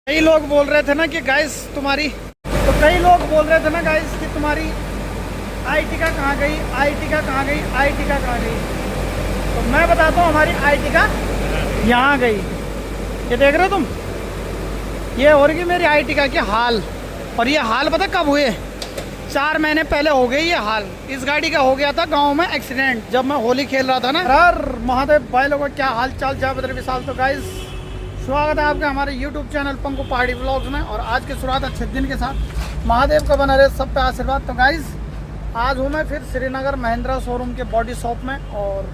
कई लोग बोल रहे थे ना कि गाइस तुम्हारी कई लोग बोल रहे थे ना गाइस कि तुम्हारी आईटिका कहाँ गई, आईटिका कहाँ गई, आईटिका कहाँ गई। तो मैं बताता हूँ हमारी आईटिका यहाँ गई। ये देख रहे हो तुम, ये हो रही मेरी आईटिका की हाल। और ये हाल पता कब हुए? 4 महीने पहले हो गई ये हाल। इस गाड़ी का हो गया था गांव में एक्सीडेंट, जब मैं होली खेल रहा था ना। हर महादेव भाई लोगों, क्या हाल चाल जय बद्र विशाल। तो गाइस स्वागत है आपका हमारे YouTube चैनल पंकु पहाड़ी व्लॉग्स में। और आज की शुरुआत अच्छे दिन के साथ, महादेव का बना रहे सब पे आशीर्वाद। तो गाइस आज हूँ मैं फिर श्रीनगर महिंद्रा शोरूम के बॉडी शॉप में। और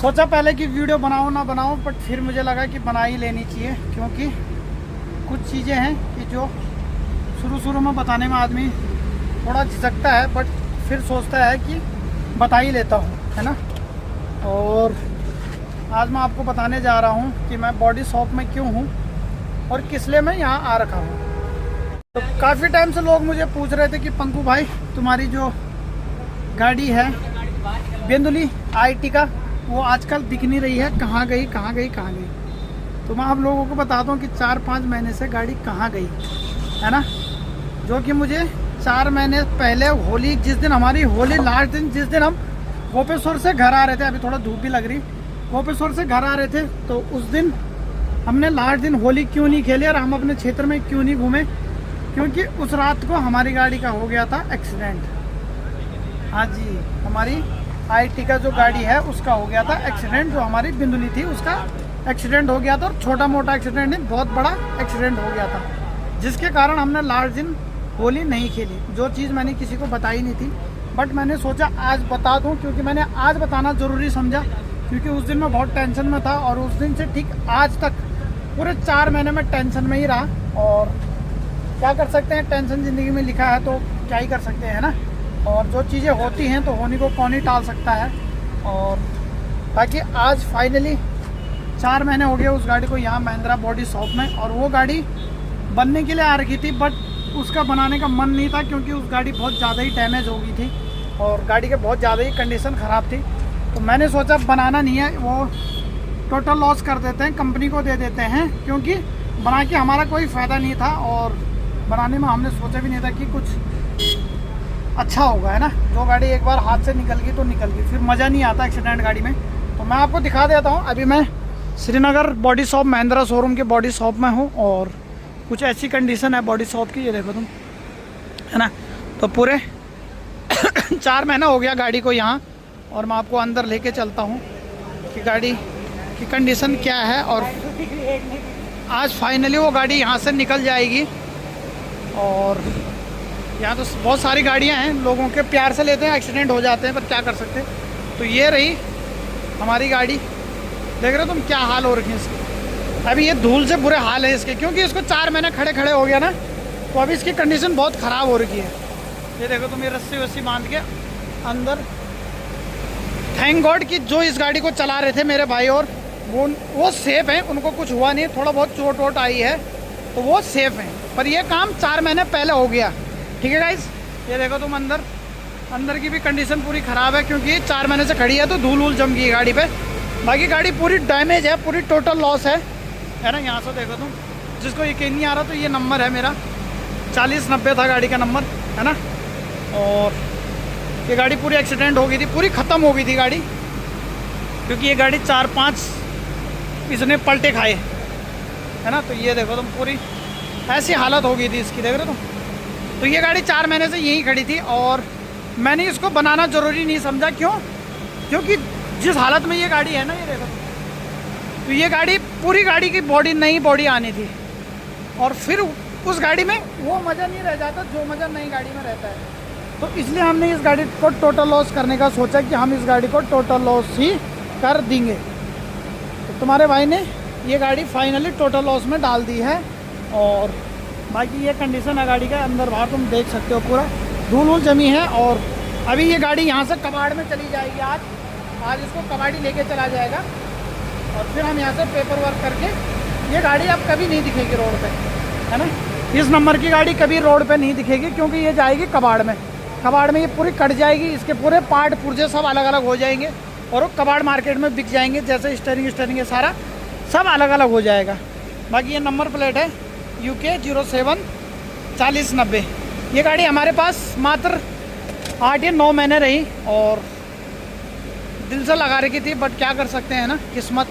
सोचा पहले कि वीडियो बनाऊँ ना बनाऊँ, बट फिर मुझे लगा कि बना ही लेनी चाहिए, क्योंकि कुछ चीज़ें हैं कि जो शुरू में बताने में आदमी थोड़ा झिझकता है, बट फिर सोचता है कि बता ही लेता हूँ, है ना। और आज मैं आपको बताने जा रहा हूँ कि मैं बॉडी शॉप में क्यों हूँ और किस लिए मैं यहाँ आ रखा हूँ। तो काफ़ी टाइम से लोग मुझे पूछ रहे थे कि पंकु भाई तुम्हारी जो गाड़ी है बेंदुली आईटिका वो आजकल दिख नहीं रही है, कहाँ गई कहाँ गई कहाँ गई। तो मैं आप लोगों को बताता हूँ कि 4-5 महीने से गाड़ी कहाँ गई, है ना। जो कि मुझे 4 महीने पहले होली, जिस दिन हमारी होली लास्ट दिन, जिस दिन हम गोपेश्वर से घर आ रहे थे, अभी थोड़ा धूप भी लग रही, गोपेश्वर से घर आ रहे थे, तो उस दिन हमने लास्ट दिन होली क्यों नहीं खेली और हम अपने क्षेत्र में क्यों नहीं घूमे, क्योंकि उस रात को हमारी गाड़ी का हो गया था एक्सीडेंट। हाँ जी, हमारी आईटिका जो गाड़ी है उसका हो गया था एक्सीडेंट। जो हमारी बिंदुली थी उसका एक्सीडेंट हो गया था, और छोटा मोटा एक्सीडेंट नहीं, बहुत बड़ा एक्सीडेंट हो गया था, जिसके कारण हमने लास्ट दिन होली नहीं खेली। जो चीज़ मैंने किसी को बताई नहीं थी, बट मैंने सोचा आज बता दूं, क्योंकि मैंने आज बताना ज़रूरी समझा, क्योंकि उस दिन मैं बहुत टेंशन में था। और उस दिन से ठीक आज तक पूरे 4 महीने में टेंशन में ही रहा। और क्या कर सकते हैं, टेंशन ज़िंदगी में लिखा है तो क्या ही कर सकते हैं, ना। और जो चीज़ें होती हैं तो होने को कौन ही टाल सकता है। और बाकी आज फाइनली 4 महीने हो गए उस गाड़ी को यहाँ महिंद्रा बॉडी शॉप में। और वो गाड़ी बनने के लिए आ रखी थी, बट उसका बनाने का मन नहीं था, क्योंकि उस गाड़ी बहुत ज़्यादा ही डैमेज हो गई थी और गाड़ी के बहुत ज़्यादा ही कंडीशन ख़राब थी। तो मैंने सोचा बनाना नहीं है, वो टोटल लॉस कर देते हैं, कंपनी को दे देते हैं, क्योंकि बना के हमारा कोई फ़ायदा नहीं था। और बनाने में हमने सोचा भी नहीं था कि कुछ अच्छा होगा, है ना। जो गाड़ी एक बार हाथ से निकल गई तो निकल गई, फिर मज़ा नहीं आता एक्सीडेंट गाड़ी में। तो मैं आपको दिखा देता हूँ, अभी मैं Srinagar body shop Mahindra showroom के बॉडी शॉप में हूँ। और कुछ ऐसी कंडीशन है बॉडी शॉप की, ये देखो तुम, है ना। तो पूरे 4 महीना हो गया गाड़ी को यहाँ। और मैं आपको अंदर लेके चलता हूँ कि गाड़ी की कंडीशन क्या है। और आज फाइनली वो गाड़ी यहाँ से निकल जाएगी। और यहाँ तो बहुत सारी गाड़ियाँ हैं, लोगों के प्यार से लेते हैं, एक्सीडेंट हो जाते हैं, पर क्या कर सकते हैं। तो ये रही हमारी गाड़ी, देख रहे हो तुम क्या हाल हो रखी है इसकी। अभी ये धूल से बुरे हाल है इसके, क्योंकि इसको 4 महीने खड़े खड़े हो गया ना, तो अभी इसकी कंडीशन बहुत ख़राब हो रखी है। ये देखो तुम, ये रस्सी वस्सी बांध के अंदर। थैंक गॉड कि जो इस गाड़ी को चला रहे थे मेरे भाई, और वो सेफ़ हैं, उनको कुछ हुआ नहीं, थोड़ा बहुत चोट वोट आई है तो वो सेफ़ हैं। पर ये काम 4 महीने पहले हो गया, ठीक है गाइस। ये देखो तुम, अंदर की भी कंडीशन पूरी ख़राब है, क्योंकि 4 महीने से खड़ी है तो धूल वूल जम गई है गाड़ी पे। बाकी गाड़ी पूरी डैमेज है, पूरी टोटल लॉस है ना। यहाँ से देखो तुम, जिसको यकीन नहीं आ रहा तो ये नंबर है मेरा 4090 था गाड़ी का नंबर, है ना। और ये गाड़ी पूरी एक्सीडेंट हो गई थी, पूरी ख़त्म हो गई थी गाड़ी, क्योंकि ये गाड़ी 4-5 इसने पलटे खाए, है ना। तो ये देखो तुम, पूरी ऐसी हालत हो गई थी इसकी, देख रहे हो तुम। तो ये गाड़ी 4 महीने से यहीं खड़ी थी, और मैंने इसको बनाना ज़रूरी नहीं समझा। क्यों? क्योंकि जिस हालत में ये गाड़ी है ना, ये देखो, तो ये गाड़ी पूरी गाड़ी की बॉडी, नई बॉडी आनी थी, और फिर उस गाड़ी में वो मज़ा नहीं रह जाता जो मज़ा नई गाड़ी में रहता है। तो इसलिए हमने इस गाड़ी को टोटल लॉस करने का सोचा कि हम इस गाड़ी को टोटल लॉस ही कर देंगे। तो तुम्हारे भाई ने ये गाड़ी फाइनली टोटल लॉस में डाल दी है। और बाकी ये कंडीशन है गाड़ी का, अंदर बाहर तुम देख सकते हो, पूरा धूल वूल जमी है। और अभी ये गाड़ी यहाँ से कबाड़ में चली जाएगी, आज इसको कबाड़ी लेके चला जाएगा, और फिर हम यहाँ से पेपर वर्क करके ये गाड़ी अब कभी नहीं दिखेगी रोड पे, है ना। इस नंबर की गाड़ी कभी रोड पे नहीं दिखेगी, क्योंकि ये जाएगी कबाड़ में। कबाड़ में ये पूरी कट जाएगी, इसके पूरे पार्ट पुर्जे सब अलग अलग हो जाएंगे, और वो कबाड़ मार्केट में बिक जाएंगे, जैसे स्टीयरिंग है सारा सब अलग अलग हो जाएगा। बाकी ये नंबर प्लेट है UK 07 4090। ये गाड़ी हमारे पास मात्र 8 या 9 महीने रही और दिल से लगा रखी थी, बट क्या कर सकते हैं ना, किस्मत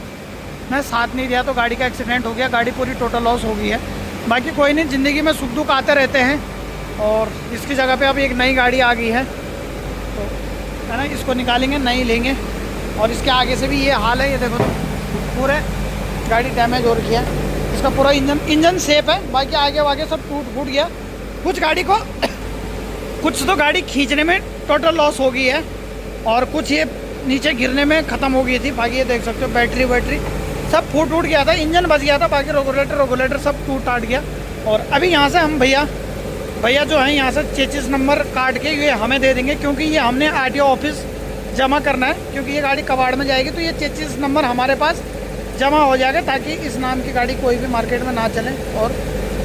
ने साथ नहीं दिया तो गाड़ी का एक्सीडेंट हो गया, गाड़ी पूरी टोटल लॉस हो गई है। बाकी कोई नहीं, ज़िंदगी में सुख दुख आते रहते हैं और इसकी जगह पे अब एक नई गाड़ी आ गई है तो है ना, इसको निकालेंगे, नई लेंगे। और इसके आगे से भी ये हाल है, ये देखो तो पूरे गाड़ी डैमेज हो रखी है, इसका पूरा इंजन सेफ है, बाकी आगे वागे सब टूट फूट गया। कुछ गाड़ी को कुछ तो गाड़ी खींचने में टोटल लॉस हो गई है और कुछ ये नीचे गिरने में ख़त्म हो गई थी। बाकी ये देख सकते हो बैटरी वैटरी सब फूट गया था, इंजन बच गया था, बाकी रेगुलेटर सब टूट टाट गया। और अभी यहाँ से हम भैया जो हैं यहाँ से चेचिस नंबर काट के ये हमें दे देंगे, क्योंकि ये हमने RTO ऑफिस जमा करना है, क्योंकि ये गाड़ी कबाड़ में जाएगी तो ये चेचिस नंबर हमारे पास जमा हो जाएगा, ताकि इस नाम की गाड़ी कोई भी मार्केट में ना चले। और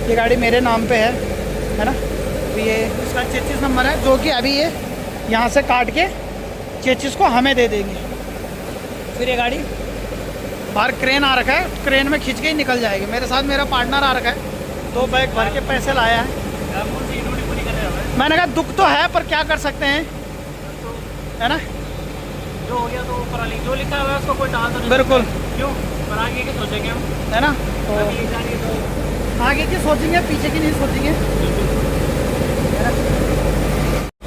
ये गाड़ी मेरे नाम पे है ना, तो ये इसका चेचिस नंबर है, जो कि अभी ये यहाँ से काट के चेचिस को हमें दे देंगे। फिर ये गाड़ी बाहर क्रेन आ रखा है, क्रेन में खींच के ही निकल जाएगी। मेरे साथ मेरा पार्टनर आ रखा है, 2 बैग भर के पैसे लाया है। मैंने कहा दुख तो है पर क्या कर सकते हैं, है ना, जो हो गया तो ऊपर जो लिखा हुआ है उसको कोई टाल तो नहीं। बिल्कुल, क्यों पर आगे की सोचेंगे हम, है ना, तो आगे की सोचेंगे, पीछे की नहीं सोचेंगे, है ना।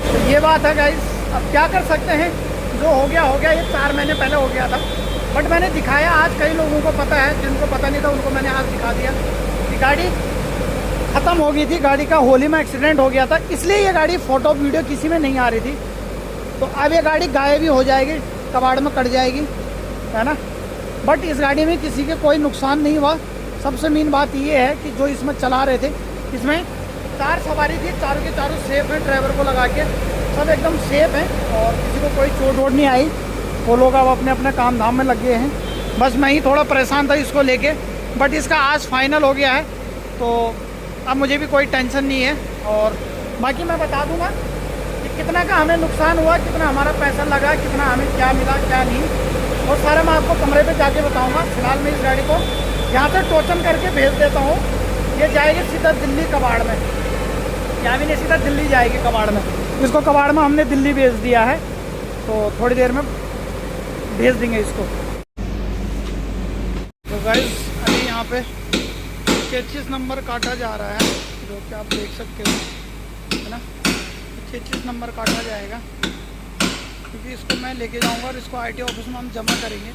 तो ये बात है गाइस, अब क्या कर सकते हैं, जो हो गया। ये 4 महीने पहले हो गया था, बट मैंने दिखाया आज, कई लोगों को पता है, जिनको पता नहीं था उनको मैंने आज दिखा दिया कि गाड़ी ख़त्म हो गई थी, गाड़ी का होली में एक्सीडेंट हो गया था, इसलिए ये गाड़ी फ़ोटो वीडियो किसी में नहीं आ रही थी। तो अब ये गाड़ी गायब भी हो जाएगी, कबाड़ में कट जाएगी, है ना। बट इस गाड़ी में किसी के कोई नुकसान नहीं हुआ। सबसे मेन बात ये है कि जो इसमें चला रहे थे, इसमें 4 सवारी थी, चारों के चारों सेफ हैं, ड्राइवर को लगा के सब एकदम सेफ हैं और किसी को कोई चोट वोट नहीं आई। वो लोग अब अपने अपने काम धाम में लगे हैं। बस मैं ही थोड़ा परेशान था इसको लेके, बट इसका आज फाइनल हो गया है तो अब मुझे भी कोई टेंशन नहीं है। और बाकी मैं बता दूंगा कि कितना का हमें नुकसान हुआ, कितना हमारा पैसा लगा, कितना हमें क्या मिला क्या नहीं, वो सारा मैं आपको कमरे पे जाके बताऊंगा। फिलहाल मैं इस गाड़ी को यहाँ से टोचन करके भेज देता हूँ, ये जाएगी सीधा दिल्ली कबाड़ में, यहाँ भी नहीं सीधा दिल्ली जाएगी कबाड़ में। इसको कबाड़ में हमने दिल्ली भेज दिया है, तो थोड़ी देर में भेज देंगे इसको। तो गाइस अभी यहाँ पे 33 नंबर काटा जा रहा है, जो कि आप देख सकते हो, है ना। 33 नंबर काटा जाएगा, क्योंकि इसको मैं लेके जाऊंगा और इसको RTO ऑफिस में हम जमा करेंगे,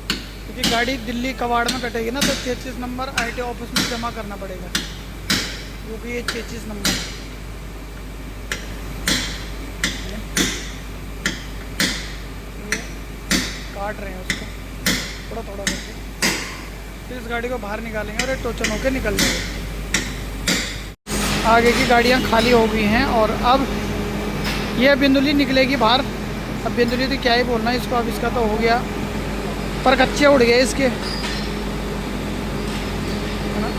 क्योंकि गाड़ी दिल्ली कबाड़ में कटेगी ना, तो 33 नंबर RTO ऑफिस में जमा करना पड़ेगा, क्योंकि ये 33 नंबर काट रहे हैं उसको थोड़ा थोड़ा करके। फिर इस गाड़ी को बाहर निकालेंगे और ये टोचन होकर निकल जाएगी। आगे की गाड़ियाँ खाली हो गई हैं और अब ये बिंदुली निकलेगी बाहर। अब बिंदुली तो क्या ही बोलना है इसको, अब इसका तो हो गया, पर कच्चे उड़ गए इसके, है ना।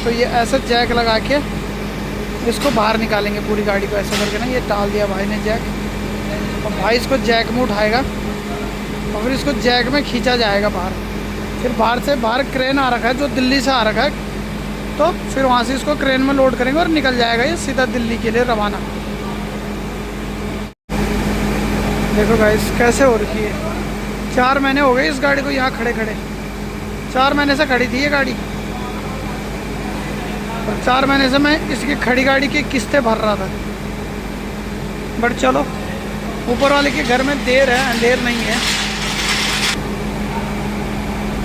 तो ये ऐसा जैक लगा के इसको बाहर निकालेंगे, पूरी गाड़ी को ऐसा करके ना। ये डाल दिया भाई ने जैक, और भाई इसको जैक में उठाएगा और फिर इसको जैक में खींचा जाएगा बाहर। फिर बाहर क्रेन आ रखा है, जो दिल्ली से आ रखा है, तो फिर वहाँ से इसको क्रेन में लोड करेंगे और निकल जाएगा ये सीधा दिल्ली के लिए रवाना। देखो गाइस कैसे हो रखी है, 4 महीने हो गए इस गाड़ी को यहाँ खड़े खड़े, 4 महीने से खड़ी थी ये गाड़ी, और 4 महीने से मैं इसकी खड़ी गाड़ी की किस्तें भर रहा था। बट चलो, ऊपर वाले के घर में देर है, अंधेर नहीं है।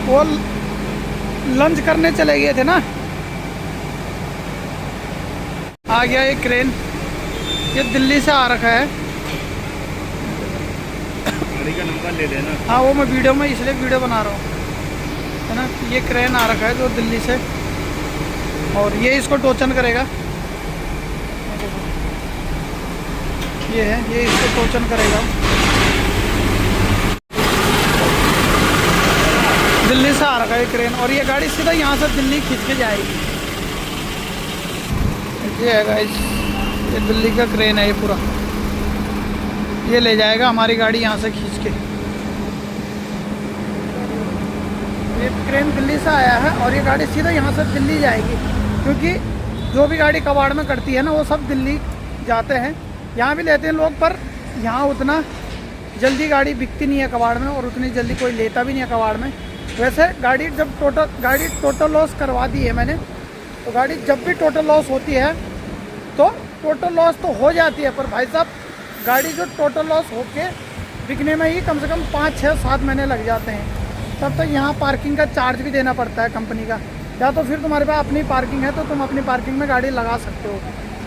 वो लंच करने चले गए थे ना, आ गया ये क्रेन, ये दिल्ली से आ रखा है। गाड़ी का नंबर ले लेना। हाँ, वो मैं वीडियो में इसलिए वीडियो बना रहा हूँ, है ना। ये क्रेन आ रखा है जो दिल्ली से, और ये इसको टोचन करेगा। ये है, ये इसको टोचन करेगा, दिल्ली से आ रखा है क्रेन, और ये गाड़ी सीधा यहाँ से दिल्ली खींच के जाएगी। ये है गाइस, ये दिल्ली का क्रेन है, ये पूरा ये ले जाएगा हमारी गाड़ी यहाँ से खींच के। ये क्रेन दिल्ली से आया है और ये गाड़ी सीधा यहाँ से दिल्ली जाएगी, क्योंकि जो भी गाड़ी कबाड़ में करती है ना वो सब दिल्ली जाते हैं। यहाँ भी लेते हैं लोग, पर यहाँ उतना जल्दी गाड़ी बिकती नहीं है कबाड़ में, और उतनी जल्दी कोई लेता भी नहीं है कबाड़ में। वैसे गाड़ी टोटल लॉस करवा दी है मैंने, तो गाड़ी जब भी टोटल लॉस होती है तो टोटल लॉस तो हो जाती है, पर भाई साहब गाड़ी जो टोटल लॉस होके बिकने में ही कम से कम 5, 6, 7 महीने लग जाते हैं। तब तक यहाँ पार्किंग का चार्ज भी देना पड़ता है कंपनी का, या तो फिर तुम्हारे पास अपनी पार्किंग है तो तुम अपनी पार्किंग में गाड़ी लगा सकते हो,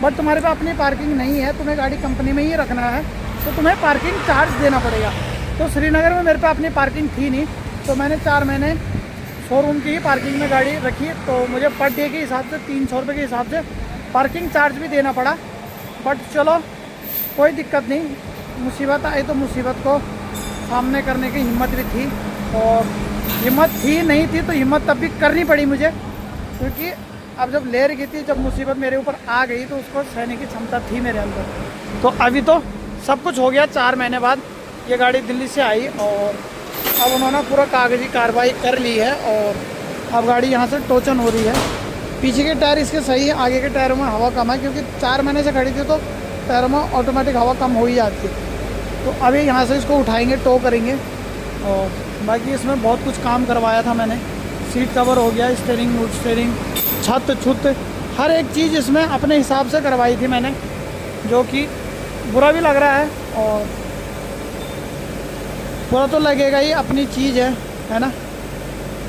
बट तुम्हारे पास अपनी पार्किंग नहीं है, तुम्हें गाड़ी कंपनी में ही रखना है, तो तुम्हें पार्किंग चार्ज देना पड़ेगा। तो श्रीनगर में मेरे पास अपनी पार्किंग थी नहीं, तो मैंने 4 महीने शोरूम की ही पार्किंग में गाड़ी रखी, तो मुझे पर डे के हिसाब से 300 रुपये के हिसाब से पार्किंग चार्ज भी देना पड़ा। बट चलो कोई दिक्कत नहीं, मुसीबत आई तो मुसीबत को सामने करने की हिम्मत भी थी, और हिम्मत थी नहीं थी तो हिम्मत तब भी करनी पड़ी मुझे, क्योंकि अब जब ले रही थी, जब मुसीबत मेरे ऊपर आ गई तो उसको सहने की क्षमता थी मेरे अंदर। तो अभी तो सब कुछ हो गया, 4 महीने बाद ये गाड़ी दिल्ली से आई और अब उन्होंने पूरा कागजी कार्रवाई कर ली है, और अब गाड़ी यहाँ से टोचन हो रही है। पीछे के टायर इसके सही है, आगे के टायरों में हवा कम है, क्योंकि 4 महीने से खड़ी थी तो टायरों में ऑटोमेटिक हवा कम हो ही जाती है। तो अभी यहाँ से इसको उठाएंगे, टो करेंगे, और बाकी इसमें बहुत कुछ काम करवाया था मैंने। सीट कवर हो गया, स्टीयरिंग, वुड स्टीयरिंग, छत, हर एक चीज़ इसमें अपने हिसाब से करवाई थी मैंने, जो कि बुरा भी लग रहा है और बुरा तो लगेगा ही, अपनी चीज़ है ना,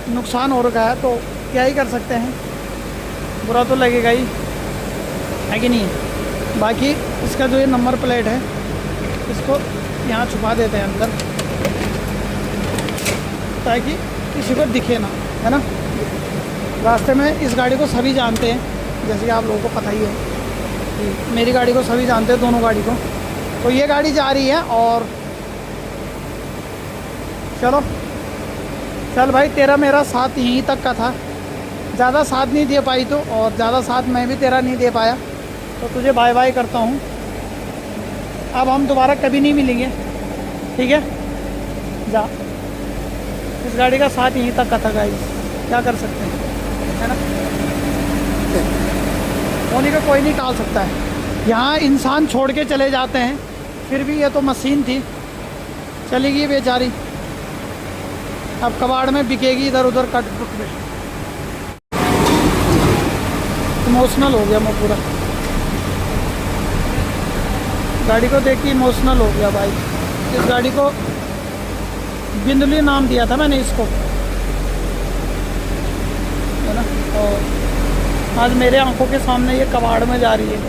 नुकसान हो रखा है तो क्या ही कर सकते हैं, बुरा तो लगेगा ही, है कि नहीं। बाकी इसका जो ये नंबर प्लेट है इसको यहाँ छुपा देते हैं अंदर, ताकि किसी को दिखे ना, है ना। रास्ते में इस गाड़ी को सभी जानते हैं, जैसे कि आप लोगों को पता ही है कि मेरी गाड़ी को सभी जानते हैं, दोनों गाड़ी को। तो ये गाड़ी जा रही है, और चल भाई, तेरा मेरा साथ यहीं तक का था, ज़्यादा साथ नहीं दे पाई तो, और ज़्यादा साथ मैं भी तेरा नहीं दे पाया, तो तुझे बाय बाय करता हूँ। अब हम दोबारा कभी नहीं मिलेंगे, ठीक है, जा। इस गाड़ी का साथ यहीं तक का था गाइस, क्या कर सकते हैं, है ना। होने का कोई नहीं टाल सकता है। यहाँ इंसान छोड़ के चले जाते हैं, फिर भी ये तो मशीन थी, चली गई बेचारी, अब कबाड़ में बिकेगी इधर उधर कट टुट में। इमोशनल हो गया मैं पूरा, गाड़ी को देख के इमोशनल हो गया भाई। इस गाड़ी को बिंदुली नाम दिया था मैंने इसको, है ना, और आज मेरे आंखों के सामने ये कबाड़ में जा रही है,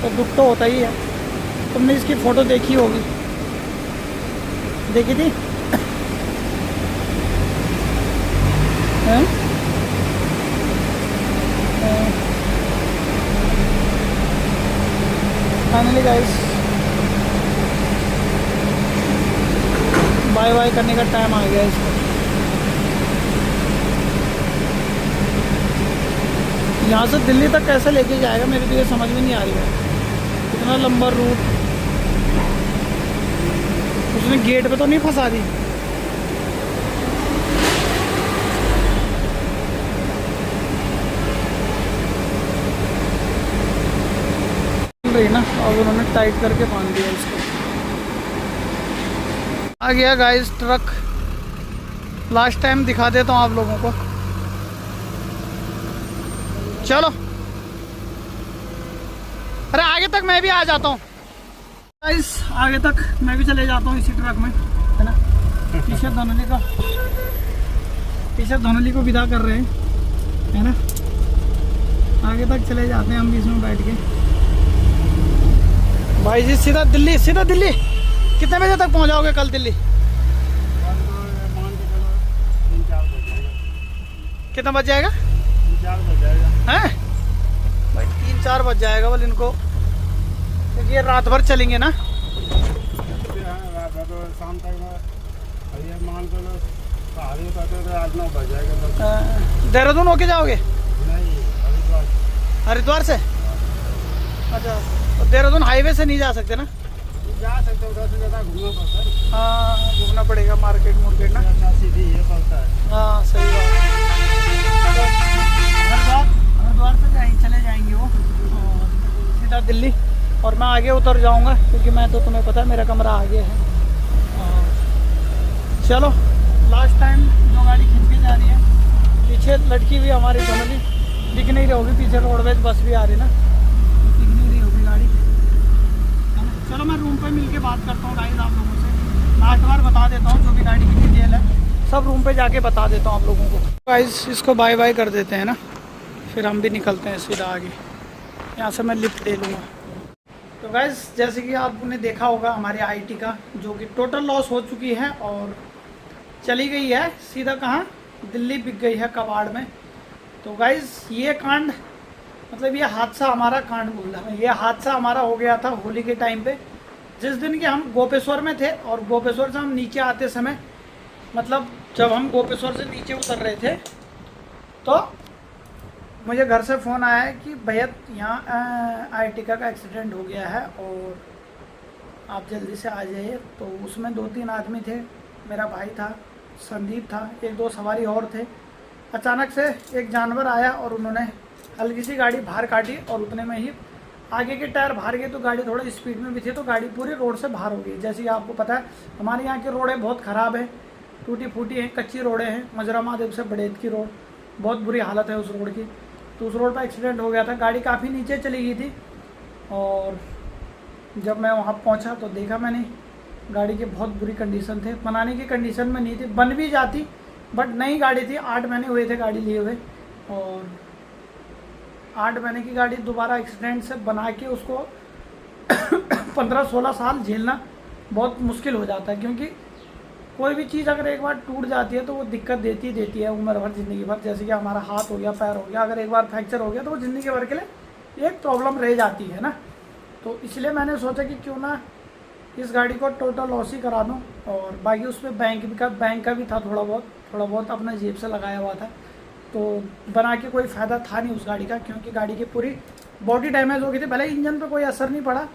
तो दुख तो होता ही है। तुमने इसकी फ़ोटो देखी होगी, देखी थी फाइनली गाइस बाय बाय करने का टाइम आ गया इसको। यहाँ से दिल्ली तक कैसे लेके जाएगा मेरी तो ये समझ में नहीं आ रही है, इतना लंबा रूट। उसने गेट पे तो नहीं फंसा दी? रही ना, और उन्होंने टाइट करके बांध दिया इसको। आ गया गाइस ट्रक, लास्ट टाइम दिखा देता हूँ आप लोगों को, चलो। अरे आगे तक मैं भी आ जाता हूँ गाइस, आगे तक मैं भी चले जाता हूँ इसी ट्रक में, है ना। पीछे धोनली को विदा कर रहे हैं, है ना। आगे तक चले जाते हैं हम भी इसमें बैठ के। भाई जी सीधा दिल्ली, सीधा दिल्ली। कितने बजे तक पहुंचाओगे कल दिल्ली? कितना बज जाएगा? 3-4 बज जाएगा। हैं भाई 3-4 बज जाएगा बोल इनको, क्योंकि ये रात भर चलेंगे ना। तो शाम तक ये मान कर लो पहाड़ी उतरते तो 8-9 बज जाएगा। देहरादून होके जाओगे? नहीं, हरिद्वार। हरिद्वार से? अच्छा, तो देहरादून हाईवे से नहीं जा सकते ना? जा सकते हो, उधर से ज़्यादा घूमना पड़ता है। हाँ घूमना पड़ेगा मार्केट ना। रास्ता सीधी ये पड़ता है। हाँ सही बात है। हरिद्वार से चले जाएंगे वो और सीधा दिल्ली, और मैं आगे उतर जाऊंगा क्योंकि मैं तो तुम्हें पता है मेरा कमरा आगे है। और चलो लास्ट टाइम जो गाड़ी खींच के जा रही है, पीछे लड़की भी हमारी फैमिली दिख नहीं रही होगी, पीछे रोडवेज बस भी आ रही ना, दिख नहीं रही होगी गाड़ी। चलो मैं रूम पे मिलके बात करता हूँ गाइस आप लोगों से, लास्ट बार बता देता हूँ जो भी गाड़ी की डिटेल है सब रूम पे जाके बता देता हूँ आप लोगों को। गाइस इसको बाय बाय कर देते हैं ना, फिर हम भी निकलते हैं सीधा आगे। यहाँ से मैं लिफ्ट ले लूँगा। तो गाइस जैसे कि आपने देखा होगा हमारे आईटी का जो कि टोटल लॉस हो चुकी है और चली गई है सीधा कहाँ, दिल्ली बिक गई है कबाड़ में। तो गाइस ये कांड मतलब ये हादसा हमारा कांड बोला है, ये हादसा हमारा हो गया था होली के टाइम पे, जिस दिन कि हम गोपेश्वर में थे और गोपेश्वर से हम नीचे आते समय, मतलब जब हम गोपेश्वर से नीचे उतर रहे थे तो मुझे घर से फ़ोन आया है कि भैया यहाँ आईटिका का एक्सीडेंट हो गया है और आप जल्दी से आ जाइए। तो उसमें 2-3 आदमी थे, मेरा भाई था, संदीप था, 1-2 सवारी और थे। अचानक से एक जानवर आया और उन्होंने हल्की सी गाड़ी बाहर काटी और उतने में ही आगे के टायर बाहर गए, तो गाड़ी थोड़ा स्पीड में भी थी तो गाड़ी पूरी रोड से बाहर हो गई। जैसे कि आपको पता है हमारे यहाँ की रोडें बहुत ख़राब है, टूटी फूटी हैं, कच्ची रोडें हैं। मजरा महादेव से बड़ेत की रोड बहुत बुरी हालत है उस रोड की। तो उस रोड पर एक्सीडेंट हो गया था, गाड़ी काफ़ी नीचे चली गई थी और जब मैं वहाँ पहुँचा तो देखा मैंने गाड़ी की बहुत बुरी कंडीशन थे, बनाने की कंडीशन में नहीं थी, बन भी जाती बट नई गाड़ी थी, 8 महीने हुए थे गाड़ी लिए हुए और 8 महीने की गाड़ी दोबारा एक्सीडेंट से बना के उसको 15-16 साल झेलना बहुत मुश्किल हो जाता है, क्योंकि कोई भी चीज़ अगर एक बार टूट जाती है तो वो दिक्कत देती है उम्र भर, ज़िंदगी भर। जैसे कि हमारा हाथ हो गया, पैर हो गया, अगर एक बार फ्रैक्चर हो गया तो वो ज़िंदगी भर के लिए एक प्रॉब्लम रह जाती है ना। तो इसलिए मैंने सोचा कि क्यों ना इस गाड़ी को टोटल लॉस ही करा दूँ, और बाकी उसमें बैंक का भी था थोड़ा बहुत अपने जेब से लगाया हुआ था, तो बना के कोई फ़ायदा था नहीं उस गाड़ी का, क्योंकि गाड़ी की पूरी बॉडी डैमेज हो गई थी। भले इंजन पे कोई असर नहीं पड़ा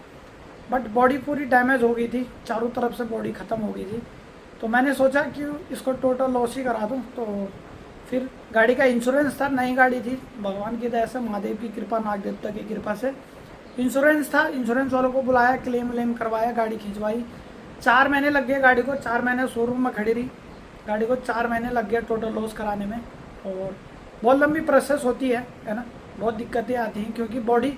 बट बॉडी पूरी डैमेज हो गई थी, चारों तरफ से बॉडी ख़त्म हो गई थी। तो मैंने सोचा कि इसको टोटल लॉस ही करा दूँ। तो फिर गाड़ी का इंश्योरेंस था, नई गाड़ी थी, भगवान की दया से, महादेव की कृपा, नाग देवता की कृपा से इंश्योरेंस था। इंश्योरेंस वालों को बुलाया, क्लेम करवाया, गाड़ी खिंचवाई। 4 महीने लग गए गाड़ी को, 4 महीने शोरूम में खड़ी रही गाड़ी को, 4 महीने लग गए टोटल लॉस कराने में। और बहुत लंबी प्रोसेस होती है ना, बहुत दिक्कतें आती हैं, क्योंकि बॉडी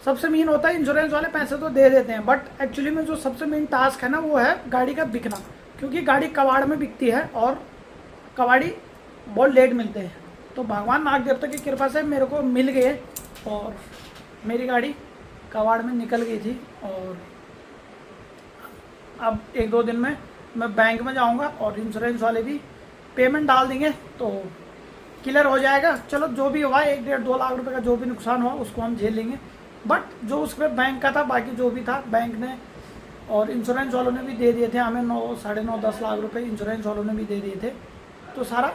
सबसे मेन होता है। इंश्योरेंस वाले पैसे तो दे देते हैं बट एक्चुअली में जो सबसे मेन टास्क है ना वो है गाड़ी का बिकना, क्योंकि गाड़ी कबाड़ में बिकती है और कबाड़ी बहुत लेट मिलते हैं। तो भगवान नाग देवता की कृपा से मेरे को मिल गए और मेरी गाड़ी कबाड़ में निकल गई थी। और अब 1-2 दिन में मैं बैंक में जाऊंगा और इंश्योरेंस वाले भी पेमेंट डाल देंगे तो क्लियर हो जाएगा। चलो जो भी हुआ 1-1.5-2 लाख रुपए का जो भी नुकसान हुआ उसको हम झेल लेंगे, बट जो उसमें बैंक का था, बाकी जो भी था बैंक ने और इंश्योरेंस वालों ने भी दे दिए थे हमें 9-10 लाख रुपए इंश्योरेंस वालों ने भी दे दिए थे। तो सारा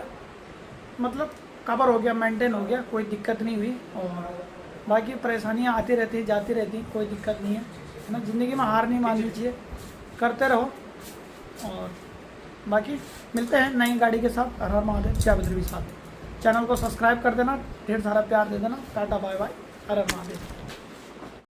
मतलब कवर हो गया, मेंटेन हो गया, कोई दिक्कत नहीं हुई। और बाकी परेशानियाँ आती रहती जाती रहती, कोई दिक्कत नहीं है ना। ज़िंदगी में हार नहीं माननी चाहिए, करते रहो। और बाकी मिलते हैं नई गाड़ी के साथ। हर हर महादेव, जय बद्री साथ। चैनल को सब्सक्राइब कर देना, ढेर सारा प्यार दे देना। टाटा बाय बाय, हर हर महादेव।